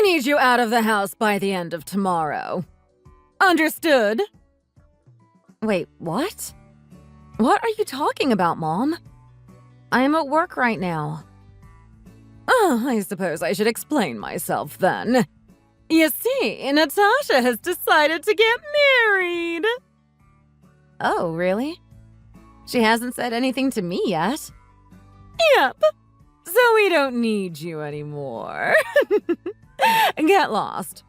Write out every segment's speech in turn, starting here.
need you out of the house by the end of tomorrow. Understood? Wait, what? What are you talking about, Mom? I'm at work right now. Oh, I suppose I should explain myself then. You see, Natasha has decided to get married. Oh, really? She hasn't said anything to me yet. Yep. So we don't need you anymore. Get lost.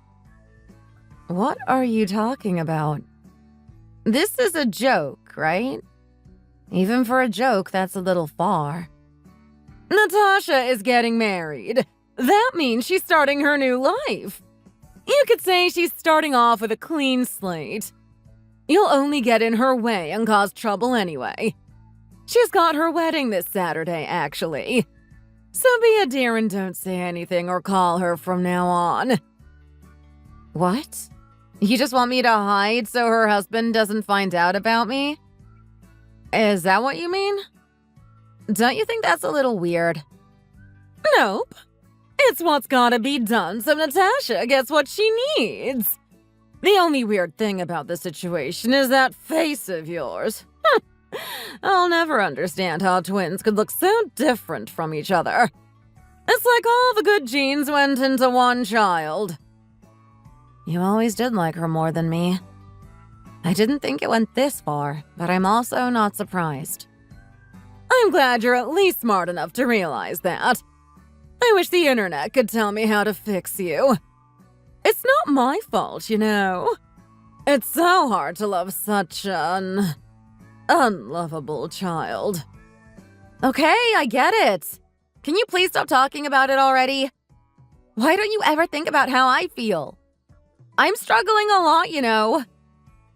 What are you talking about? This is a joke, right? Even for a joke, that's a little far. Natasha is getting married. That means she's starting her new life. You could say she's starting off with a clean slate. You'll only get in her way and cause trouble anyway. She's got her wedding this Saturday, actually. So be a dear and don't say anything or call her from now on. What? You just want me to hide so her husband doesn't find out about me? Is that what you mean? Don't you think that's a little weird? Nope. It's what's gotta be done so Natasha gets what she needs. The only weird thing about the situation is that face of yours. I'll never understand how twins could look so different from each other. It's like all the good genes went into one child. You always did like her more than me. I didn't think it went this far, but I'm also not surprised. I'm glad you're at least smart enough to realize that. I wish the internet could tell me how to fix you. It's not my fault, you know. It's so hard to love such an unlovable child. Okay, I get it. Can you please stop talking about it already? Why don't you ever think about how I feel? I'm struggling a lot, you know.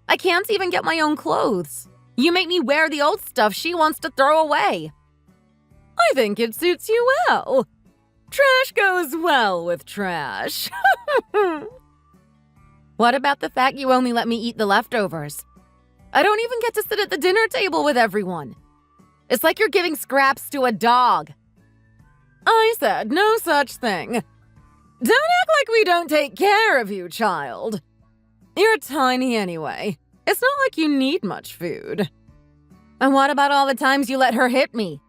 I can't even get my own clothes. You make me wear the old stuff she wants to throw away. I think it suits you well. Trash goes well with trash. What about the fact you only let me eat the leftovers? I don't even get to sit at the dinner table with everyone. It's like you're giving scraps to a dog. I said no such thing. Don't act like we don't take care of you, child. You're tiny anyway. It's not like you need much food. And what about all the times you let her hit me?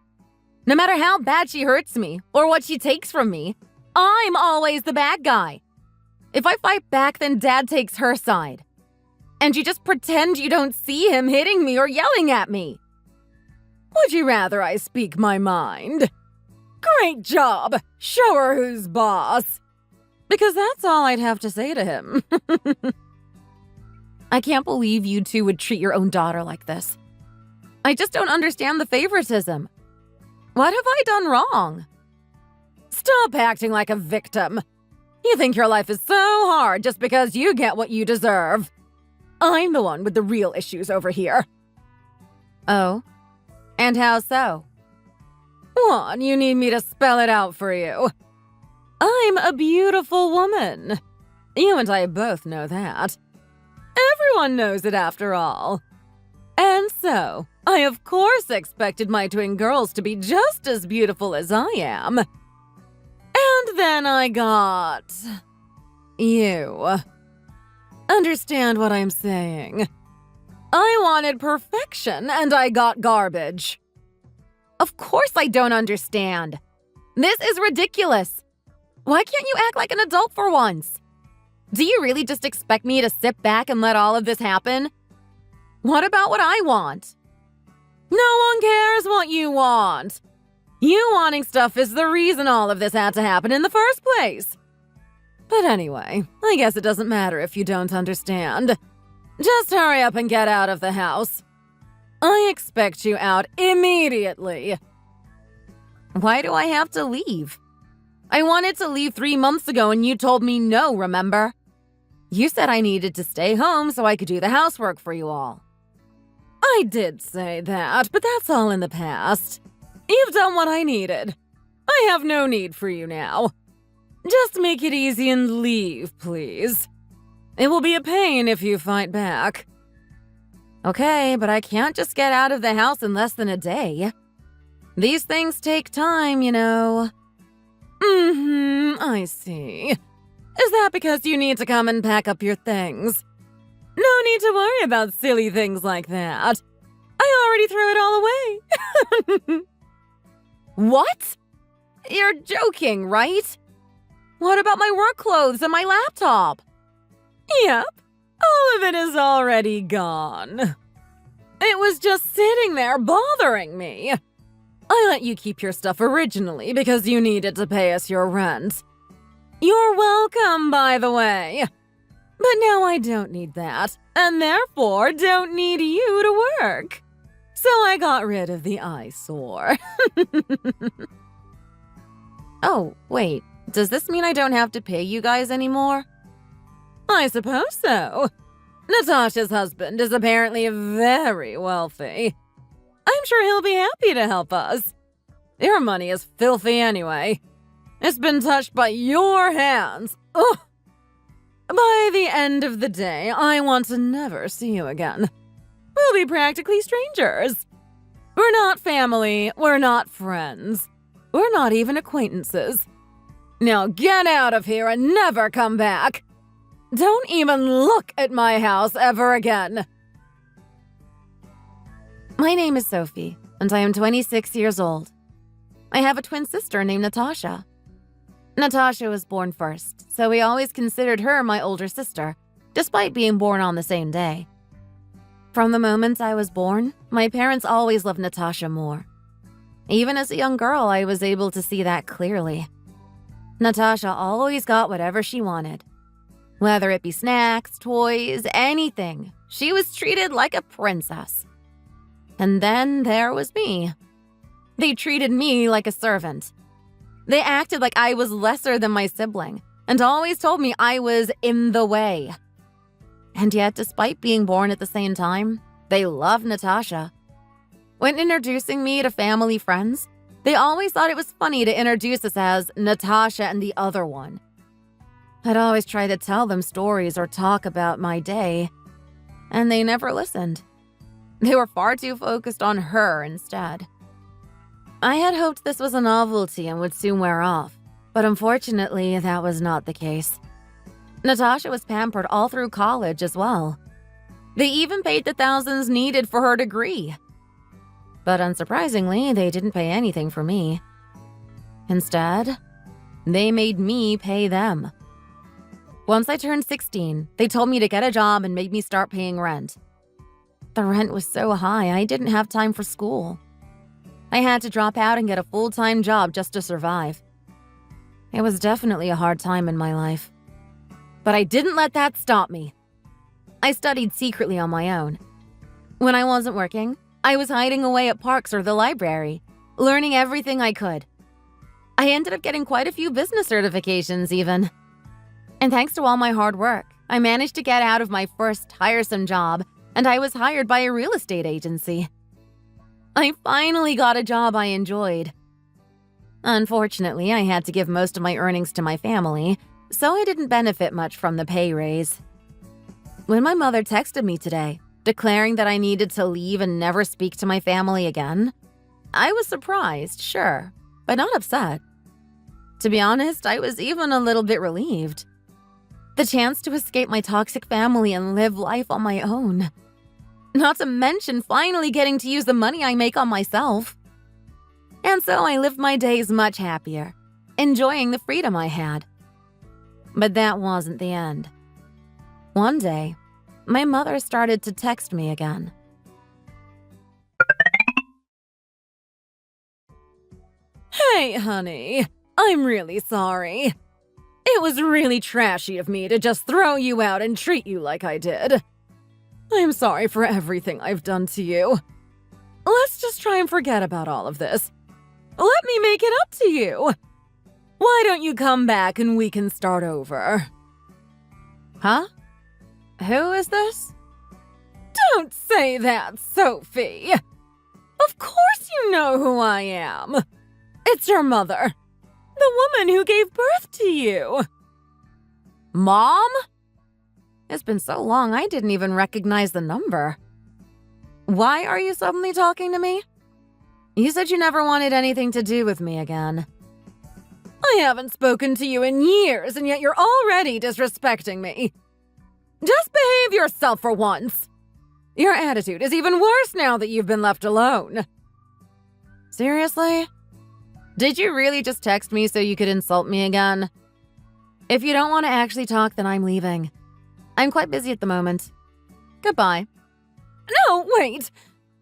No matter how bad she hurts me or what she takes from me, I'm always the bad guy. If I fight back, then Dad takes her side. And you just pretend you don't see him hitting me or yelling at me. Would you rather I speak my mind? Great job! Show her who's boss. Because that's all I'd have to say to him. I can't believe you two would treat your own daughter like this. I just don't understand the favoritism. What have I done wrong? Stop acting like a victim. You think your life is so hard just because you get what you deserve. I'm the one with the real issues over here. Oh? And how so? One, you need me to spell it out for you. I'm a beautiful woman. You and I both know that. Everyone knows it after all. And so, I of course expected my twin girls to be just as beautiful as I am. And then I got... you. Understand what I'm saying? I wanted perfection, and I got garbage. Of course I don't understand. This is ridiculous. Why can't you act like an adult for once? Do you really just expect me to sit back and let all of this happen? What about what I want? No one cares what you want. You wanting stuff is the reason all of this had to happen in the first place. But anyway, I guess it doesn't matter if you don't understand. Just hurry up and get out of the house. I expect you out immediately. Why do I have to leave? I wanted to leave 3 months ago and you told me no, remember? You said I needed to stay home so I could do the housework for you all. I did say that, but that's all in the past. You've done what I needed. I have no need for you now. Just make it easy and leave, please. It will be a pain if you fight back. Okay, but I can't just get out of the house in less than a day. These things take time, you know. I see. Is that because you need to come and pack up your things? No need to worry about silly things like that. I already threw it all away. What? You're joking, right? What about my work clothes and my laptop? Yep, all of it is already gone. It was just sitting there bothering me. I let you keep your stuff originally because you needed to pay us your rent. You're welcome, by the way. But now I don't need that, and therefore don't need you to work. So I got rid of the eyesore. Oh, wait. Does this mean I don't have to pay you guys anymore? I suppose so. Natasha's husband is apparently very wealthy. I'm sure he'll be happy to help us. Your money is filthy anyway. It's been touched by your hands. Ugh. By the end of the day, I want to never see you again. We'll be practically strangers. We're not family, we're not friends. We're not even acquaintances. Now get out of here and never come back. Don't even look at my house ever again. My name is Sophie, and I am 26 years old. I have a twin sister named Natasha. Natasha was born first, so we always considered her my older sister, despite being born on the same day. From the moment I was born, my parents always loved Natasha more. Even as a young girl, I was able to see that clearly. Natasha always got whatever she wanted. Whether it be snacks, toys, anything, she was treated like a princess. And then there was me. They treated me like a servant. They acted like I was lesser than my sibling, and always told me I was in the way. And yet, despite being born at the same time, they loved Natasha. When introducing me to family friends, they always thought it was funny to introduce us as Natasha and the other one. I'd always try to tell them stories or talk about my day, and they never listened. They were far too focused on her instead. I had hoped this was a novelty and would soon wear off, but unfortunately, that was not the case. Natasha was pampered all through college as well. They even paid the thousands needed for her degree. But unsurprisingly, they didn't pay anything for me. Instead, they made me pay them. Once I turned 16, they told me to get a job and made me start paying rent. The rent was so high, I didn't have time for school. I had to drop out and get a full-time job just to survive. It was definitely a hard time in my life. But I didn't let that stop me. I studied secretly on my own. When I wasn't working, I was hiding away at parks or the library, learning everything I could. I ended up getting quite a few business certifications even. And thanks to all my hard work, I managed to get out of my first tiresome job, and I was hired by a real estate agency. I finally got a job I enjoyed. Unfortunately, I had to give most of my earnings to my family, so I didn't benefit much from the pay raise. When my mother texted me today, declaring that I needed to leave and never speak to my family again, I was surprised, sure, but not upset. To be honest, I was even a little bit relieved. The chance to escape my toxic family and live life on my own. Not to mention finally getting to use the money I make on myself. And so I lived my days much happier, enjoying the freedom I had. But that wasn't the end. One day, my mother started to text me again. Hey, honey, I'm really sorry. It was really trashy of me to just throw you out and treat you like I did. I'm sorry for everything I've done to you. Let's just try and forget about all of this. Let me make it up to you. Why don't you come back and we can start over? Huh? Who is this? Don't say that, Sophie. Of course you know who I am. It's your mother, the woman who gave birth to you. Mom? It's been so long I didn't even recognize the number. Why are you suddenly talking to me? You said you never wanted anything to do with me again. I haven't spoken to you in years, and yet you're already disrespecting me. Just behave yourself for once. Your attitude is even worse now that you've been left alone. Seriously? Did you really just text me so you could insult me again? If you don't want to actually talk, then I'm leaving. I'm quite busy at the moment. Goodbye. No, wait.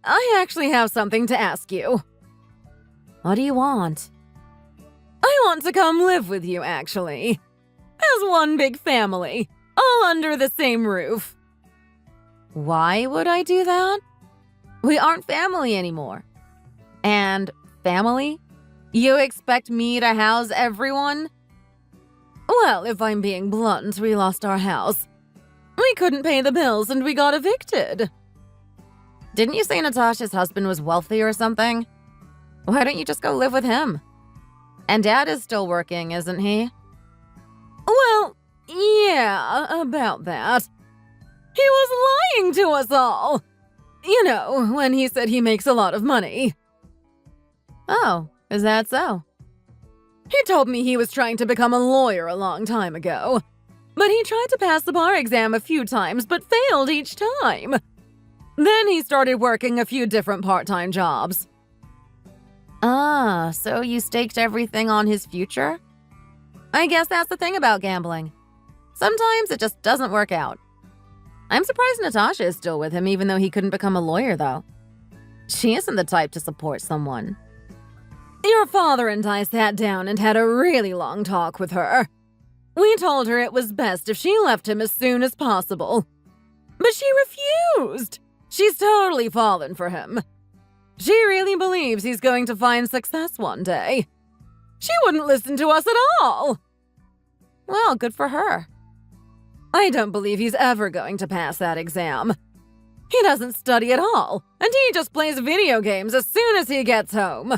I actually have something to ask you. What do you want? I want to come live with you, actually. As one big family, all under the same roof. Why would I do that? We aren't family anymore. And family? You expect me to house everyone? Well, if I'm being blunt, we lost our house. We couldn't pay the bills and we got evicted. Didn't you say Natasha's husband was wealthy or something? Why don't you just go live with him? And Dad is still working, isn't he? Well, yeah, about that. He was lying to us all. You know, when he said he makes a lot of money. Oh, is that so? He told me he was trying to become a lawyer a long time ago. But he tried to pass the bar exam a few times, but failed each time. Then he started working a few different part-time jobs. Ah, so you staked everything on his future? I guess that's the thing about gambling. Sometimes it just doesn't work out. I'm surprised Natasha is still with him even though he couldn't become a lawyer, though. She isn't the type to support someone. Your father and I sat down and had a really long talk with her. We told her it was best if she left him as soon as possible. But she refused. She's totally fallen for him. She really believes he's going to find success one day. She wouldn't listen to us at all. Well, good for her. I don't believe he's ever going to pass that exam. He doesn't study at all, and he just plays video games as soon as he gets home.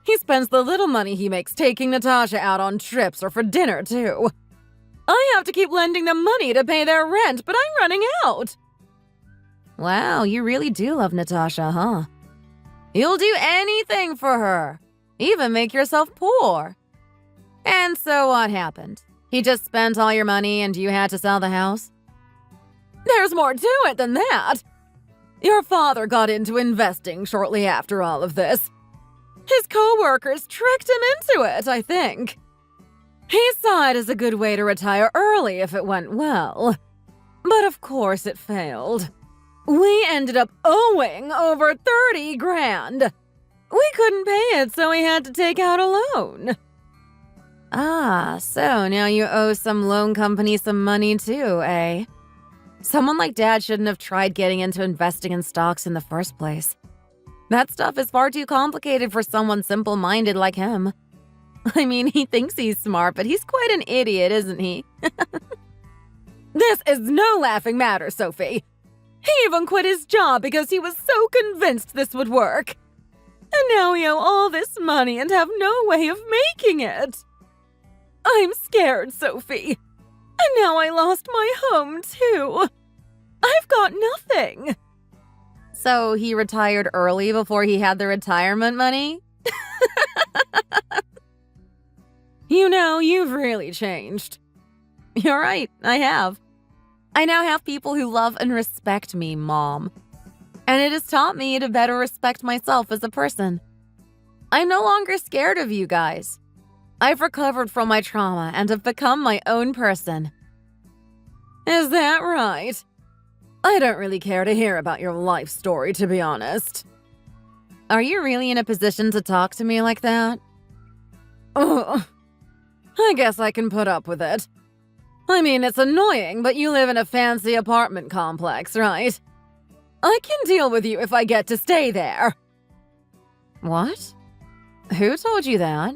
He spends the little money he makes taking Natasha out on trips or for dinner, too. I have to keep lending them money to pay their rent, but I'm running out. Wow, you really do love Natasha, huh? You'll do anything for her, even make yourself poor. And so what happened? He just spent all your money and you had to sell the house? There's more to it than that. Your father got into investing shortly after all of this. His co-workers tricked him into it, I think. He saw it as a good way to retire early if it went well. But of course it failed. We ended up owing over 30 grand. We couldn't pay it, so we had to take out a loan. Ah, so now you owe some loan company some money too, eh? Someone like Dad shouldn't have tried getting into investing in stocks in the first place. That stuff is far too complicated for someone simple-minded like him. I mean, he thinks he's smart, but he's quite an idiot, isn't he? This is no laughing matter, Sophie. He even quit his job because he was so convinced this would work. And now we owe all this money and have no way of making it. I'm scared, Sophie. And now I lost my home, too. I've got nothing. So he retired early before he had the retirement money? You know, you've really changed. You're right, I have. I now have people who love and respect me, Mom. And it has taught me to better respect myself as a person. I'm no longer scared of you guys. I've recovered from my trauma and have become my own person. Is that right? I don't really care to hear about your life story, to be honest. Are you really in a position to talk to me like that? Oh, I guess I can put up with it. I mean, it's annoying, but you live in a fancy apartment complex, right? I can deal with you if I get to stay there. What? Who told you that?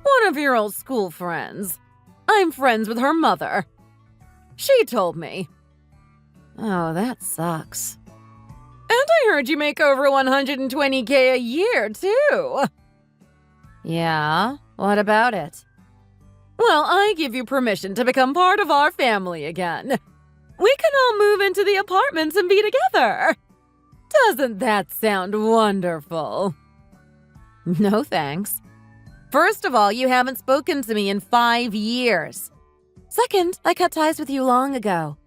One of your old school friends. I'm friends with her mother. She told me. Oh, that sucks. And I heard you make over $120K a year, too. Yeah? What about it? Well, I give you permission to become part of our family again. We can all move into the apartments and be together. Doesn't that sound wonderful? No thanks. First of all, you haven't spoken to me in 5 years. Second, I cut ties with you long ago,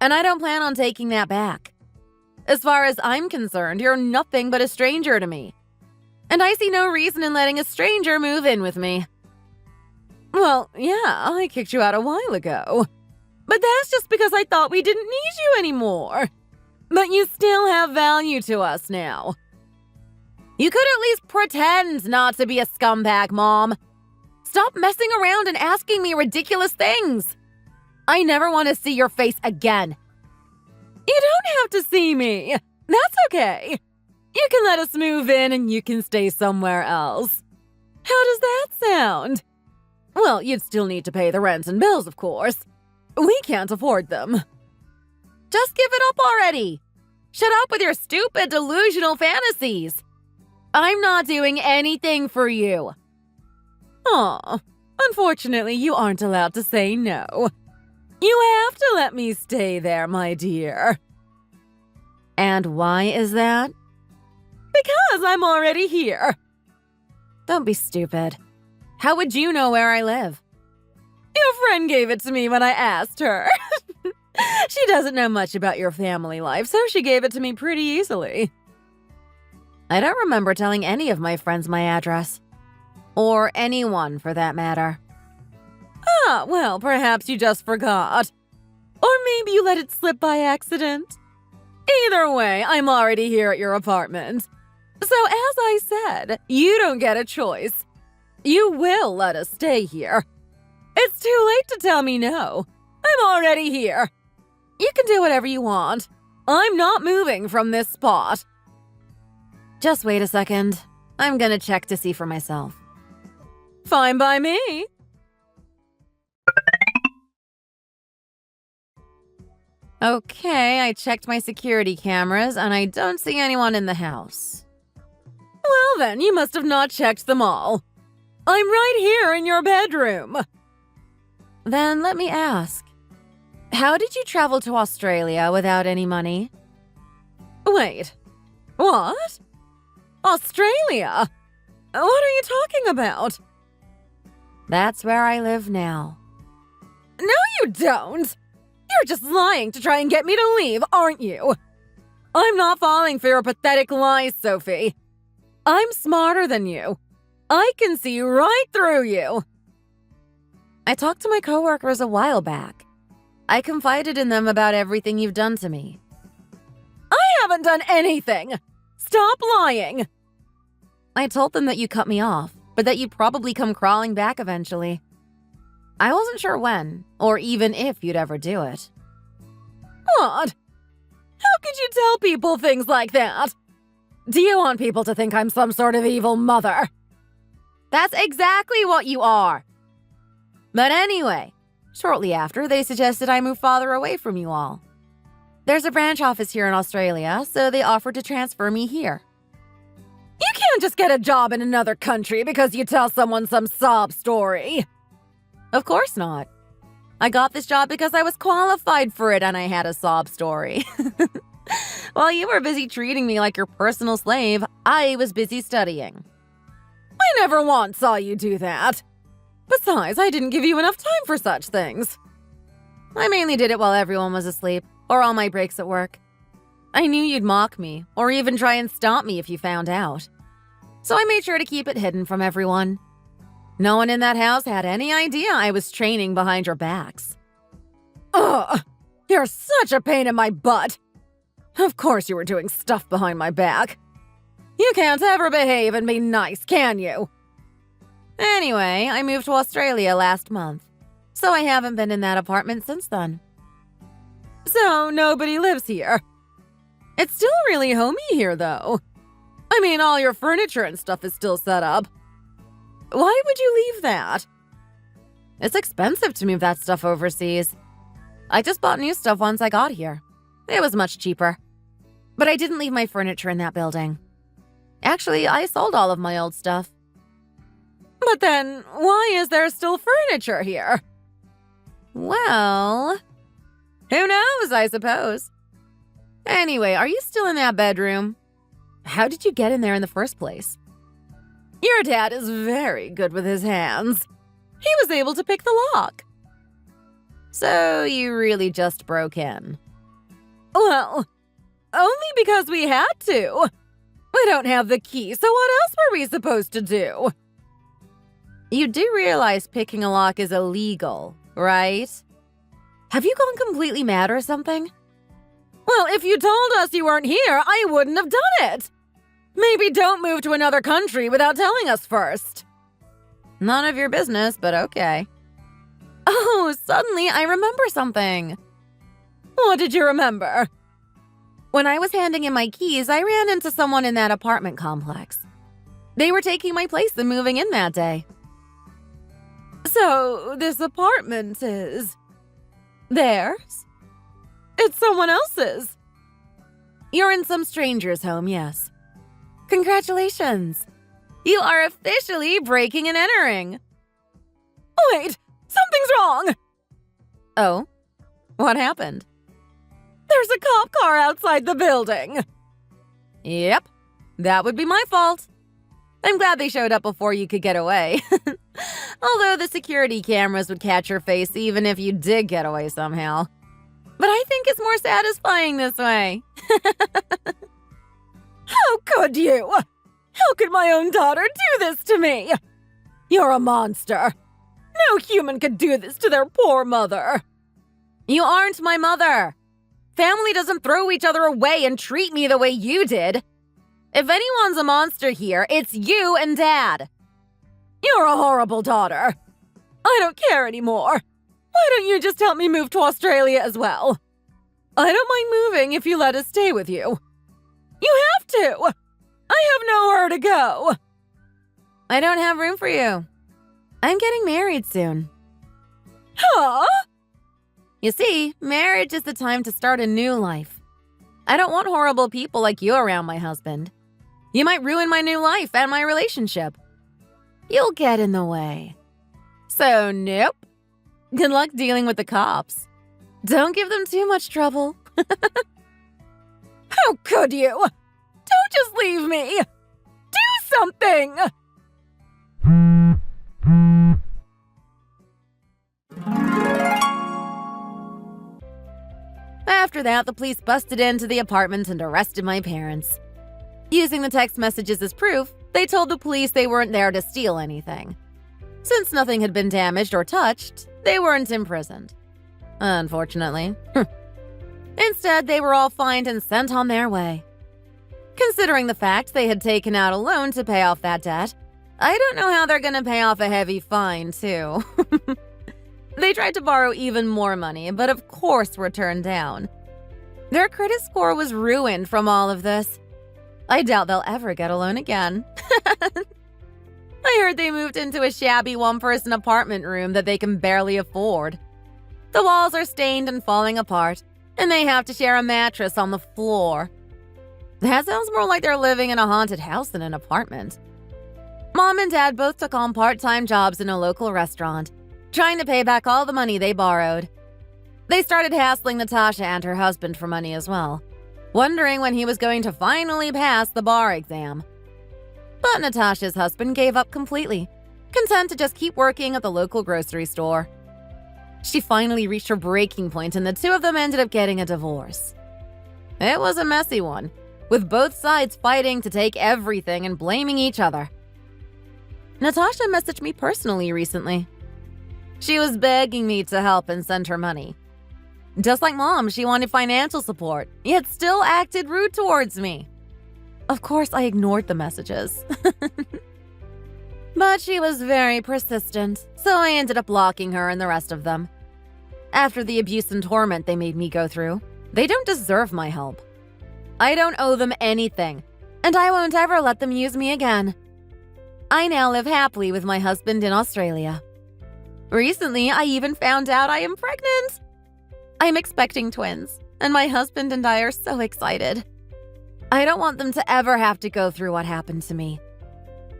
and I don't plan on taking that back. As far as I'm concerned, you're nothing but a stranger to me. And I see no reason in letting a stranger move in with me. Well, yeah, I kicked you out a while ago. But that's just because I thought we didn't need you anymore. But you still have value to us now. You could at least pretend not to be a scumbag, Mom. Stop messing around and asking me ridiculous things. I never want to see your face again. You don't have to see me. That's okay. You can let us move in and you can stay somewhere else. How does that sound? Well, you'd still need to pay the rent and bills, of course. We can't afford them. Just give it up already. Shut up with your stupid, delusional fantasies. I'm not doing anything for you. Aw, unfortunately, you aren't allowed to say no. You have to let me stay there, my dear. And why is that? Because I'm already here. Don't be stupid. How would you know where I live? Your friend gave it to me when I asked her. She doesn't know much about your family life, so she gave it to me pretty easily. I don't remember telling any of my friends my address. Or anyone, for that matter. Ah, well, perhaps you just forgot. Or maybe you let it slip by accident. Either way, I'm already here at your apartment. So as I said, you don't get a choice. You will let us stay here. It's too late to tell me no. I'm already here. You can do whatever you want. I'm not moving from this spot. Just wait a second. I'm gonna check to see for myself. Fine by me. Okay, I checked my security cameras and I don't see anyone in the house. Well then, you must have not checked them all. I'm right here in your bedroom. Then let me ask, how did you travel to Australia without any money? Wait, what? Australia? What are you talking about? That's where I live now. No, you don't. You're just lying to try and get me to leave, aren't you? I'm not falling for your pathetic lies, Sophie. I'm smarter than you. I can see right through you. I talked to my coworkers a while back. I confided in them about everything you've done to me. I haven't done anything. Stop lying. I told them that you cut me off, but that you'd probably come crawling back eventually. I wasn't sure when, or even if you'd ever do it. What? How could you tell people things like that? Do you want people to think I'm some sort of evil mother? That's exactly what you are. But anyway, shortly after, they suggested I move farther away from you all. There's a branch office here in Australia, so they offered to transfer me here. You can't just get a job in another country because you tell someone some sob story. Of course not. I got this job because I was qualified for it and I had a sob story. While you were busy treating me like your personal slave, I was busy studying. I never once saw you do that. Besides, I didn't give you enough time for such things. I mainly did it while everyone was asleep, or on my breaks at work. I knew you'd mock me, or even try and stop me if you found out. So I made sure to keep it hidden from everyone. No one in that house had any idea I was training behind your backs. Ugh! You're such a pain in my butt! Of course you were doing stuff behind my back. You can't ever behave and be nice, can you? Anyway, I moved to Australia last month, so I haven't been in that apartment since then. So nobody lives here. It's still really homey here, though. I mean, all your furniture and stuff is still set up. Why would you leave that? It's expensive to move that stuff overseas. I just bought new stuff once I got here. It was much cheaper. But I didn't leave my furniture in that building. Actually, I sold all of my old stuff. But then, why is there still furniture here? Well, who knows, I suppose. Anyway, are you still in that bedroom? How did you get in there in the first place? Your dad is very good with his hands. He was able to pick the lock. So you really just broke in? Well, only because we had to. We don't have the key, so what else were we supposed to do? You do realize picking a lock is illegal, right? Have you gone completely mad or something? Well, if you told us you weren't here, I wouldn't have done it. Maybe don't move to another country without telling us first. None of your business, but okay. Oh, suddenly I remember something. What did you remember? When I was handing in my keys, I ran into someone in that apartment complex. They were taking my place and moving in that day. So, this apartment is theirs? It's someone else's. You're in some stranger's home, yes. Congratulations. You are officially breaking and entering. Wait, something's wrong. Oh, what happened? There's a cop car outside the building. Yep, that would be my fault. I'm glad they showed up before you could get away. Although the security cameras would catch your face even if you did get away somehow. But I think it's more satisfying this way. How could you? How could my own daughter do this to me? You're a monster. No human could do this to their poor mother. You aren't my mother. Family doesn't throw each other away and treat me the way you did. If anyone's a monster here, it's you and Dad. You're a horrible daughter. I don't care anymore. Why don't you just help me move to Australia as well? I don't mind moving if you let us stay with you. You have to. I have nowhere to go. I don't have room for you. I'm getting married soon. Huh? You see, marriage is the time to start a new life. I don't want horrible people like you around my husband. You might ruin my new life and my relationship. You'll get in the way. So, nope. Good luck dealing with the cops. Don't give them too much trouble. How could you? Don't just leave me. Do something. After that, the police busted into the apartment and arrested my parents. Using the text messages as proof, they told the police they weren't there to steal anything. Since nothing had been damaged or touched, they weren't imprisoned. Unfortunately. Instead, they were all fined and sent on their way. Considering the fact they had taken out a loan to pay off that debt, I don't know how they're gonna pay off a heavy fine, too. They tried to borrow even more money, but of course were turned down. Their credit score was ruined from all of this. I doubt they'll ever get a loan again. I heard they moved into a shabby one-person apartment room that they can barely afford. The walls are stained and falling apart, and they have to share a mattress on the floor. That sounds more like they're living in a haunted house than an apartment. Mom and Dad both took on part-time jobs in a local restaurant, trying to pay back all the money they borrowed. They started hassling Natasha and her husband for money as well, wondering when he was going to finally pass the bar exam. But Natasha's husband gave up completely, content to just keep working at the local grocery store. She finally reached her breaking point and the two of them ended up getting a divorce. It was a messy one, with both sides fighting to take everything and blaming each other. Natasha messaged me personally recently. She was begging me to help and send her money. Just like Mom, she wanted financial support, yet still acted rude towards me. Of course, I ignored the messages. But she was very persistent, so I ended up blocking her and the rest of them. After the abuse and torment they made me go through, they don't deserve my help. I don't owe them anything, and I won't ever let them use me again. I now live happily with my husband in Australia. Recently, I even found out I am pregnant. I'm expecting twins, and my husband and I are so excited. I don't want them to ever have to go through what happened to me.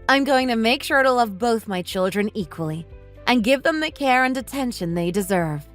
I'm going to make sure to love both my children equally and give them the care and attention they deserve.